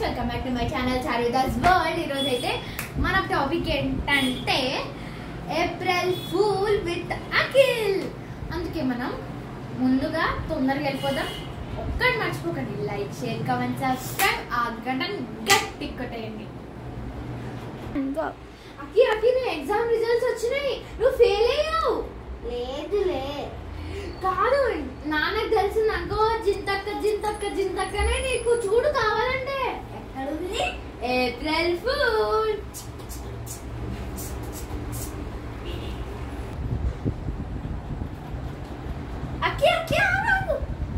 Guys, welcome back to my channel Charudas world. ఈరోజు అయితే మన టాపిక్ ఏంటంటే ఏప్రిల్ ఫూల్ విత్ అఖిల్. అందుకే మనం ముందుగా తొందరగా వెళ్ళిపోదాం. ఒక్కటి మర్చిపోకండి, లైక్, షేర్, కామెంట్, సబ్స్క్రైబ్. ఆ గంటను గట్టి కొట్టేయండి. అఖి నీ ఎగ్జామ్ రిజల్ట్స్ వచ్చినాయి, నువ్వు ఫెయిల్ అయ్యావు. లేదులే, కాదు, నాన్నకు తెలిసింది అనుకో. జింతక్కనే నీకు చూడు కావాలంటే. ఎక్కడుంది ఏప్రిల్ ఫూల్. అక్కి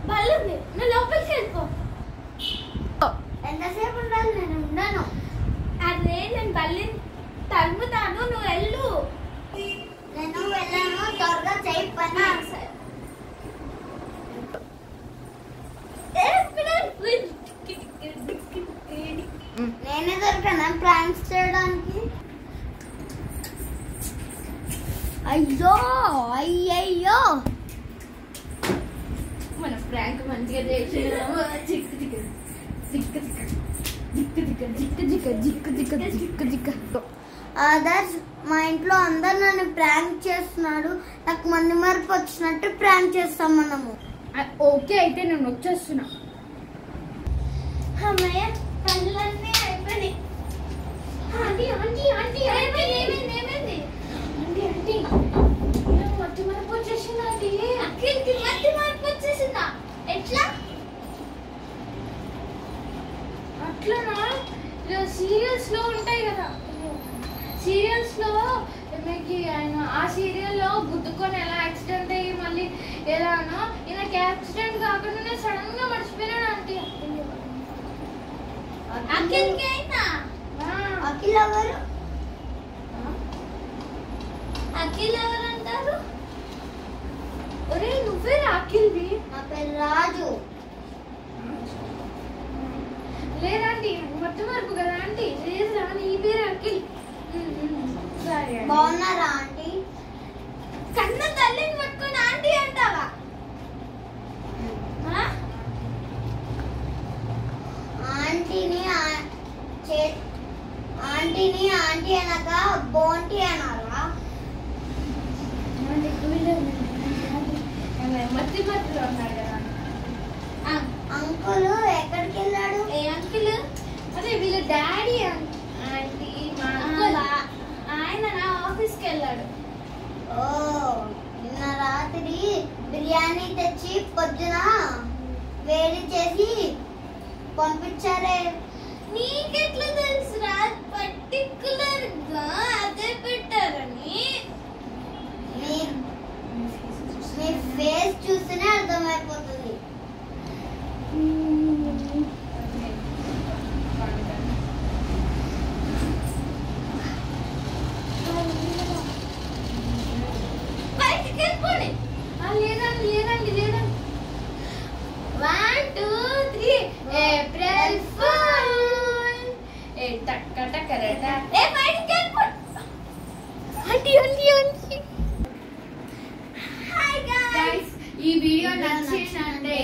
బల్లుంది, నువ్వు లోపలికి వెళ్ళిపో. ఎంతసేపు ఉండాలి? నేను ఉండను. అదే నేను బల్లిని తరుముతాను, నువ్వు వెళ్ళు. నేను వెళ్ళాను, త్వరగా చేయి పని. నేనే దొరికానా ప్రాంక్స్ చేయడానికి? అయ్యో మన ప్రాంక్ మంచిగా చేసినాము. ఆదర్శ్, మా ఇంట్లో అందరు నన్ను ప్రాంక్ చేస్తున్నాడు. నాకు మంది మార్పు వచ్చినట్టు ప్రాంక్ చేస్తాం మనము. ఓకే, అయితే నేను వచ్చేస్తున్నా. అమ్మయ్య, పనులన్నీ అయిపోయినాయి. ఆంటీ మట్టి మనకు వచ్చేసింది. ఆంటీ అఖిల్కి మధ్య మార్పు వచ్చేసిందా? ఎట్లా? అట్లనా? సీరియల్స్ లో ఉంటాయి కదా, సీరియల్స్ లో మీకు ఆయన ఆ సీరియల్లో గుద్దుకొని ఎలా యాక్సిడెంట్ అయ్యి మళ్ళీ ఎలానో ఈయనకి యాక్సిడెంట్ కాకుండా సడన్ గా మర్చిపోయినాడు. ఆంటీ అఖిల్కి అయినా? అఖిల్ ఎవరు? అఖిల్ ఎవరు అంటారు? ఒరే, నువ్వే అఖిల్వి. నా పేరు రాజు. లేదండి, మొత్తం వరకు కదా ఆంటీ. లేదు నీ పేరు అఖిల్. సరే, బాగున్నారా ఆంటీ? కన్న తల్లిని పట్టుకొని ఆంటీ అంటావా? ఆంటీని ఆంటీ అనక బోంటీ అనాలా? మధ్య మధ్యలో ఉన్నాడు కదా. అంకుల్ ఎక్కడికి వెళ్ళాడు? ఏ అంకుల్? అదే వీళ్ళ డాడీ ఆంటీ. మా అంకుల్ ఆయన నా ఆఫీస్కి వెళ్ళాడు. ఓ, నిన్న రాత్రి బిర్యానీ తెచ్చి పొద్దున వేడి చేసి పంపించారే. నీకెట్లా తెలుసురా పర్టికులర్ గా అదే పెట్టారని? మీ ఫేస్ చూస్తేనే అర్థమైపోతుంది. బయటికి వెళ్ళిపోండి. లేదండి 1 2 3 ఏప్రిల్ ఫూల్. బయటికి వెళ్ళిపోండి. ఆంటీ. హాయ్ గైస్, ఈ వీడియో నచ్చిందంటే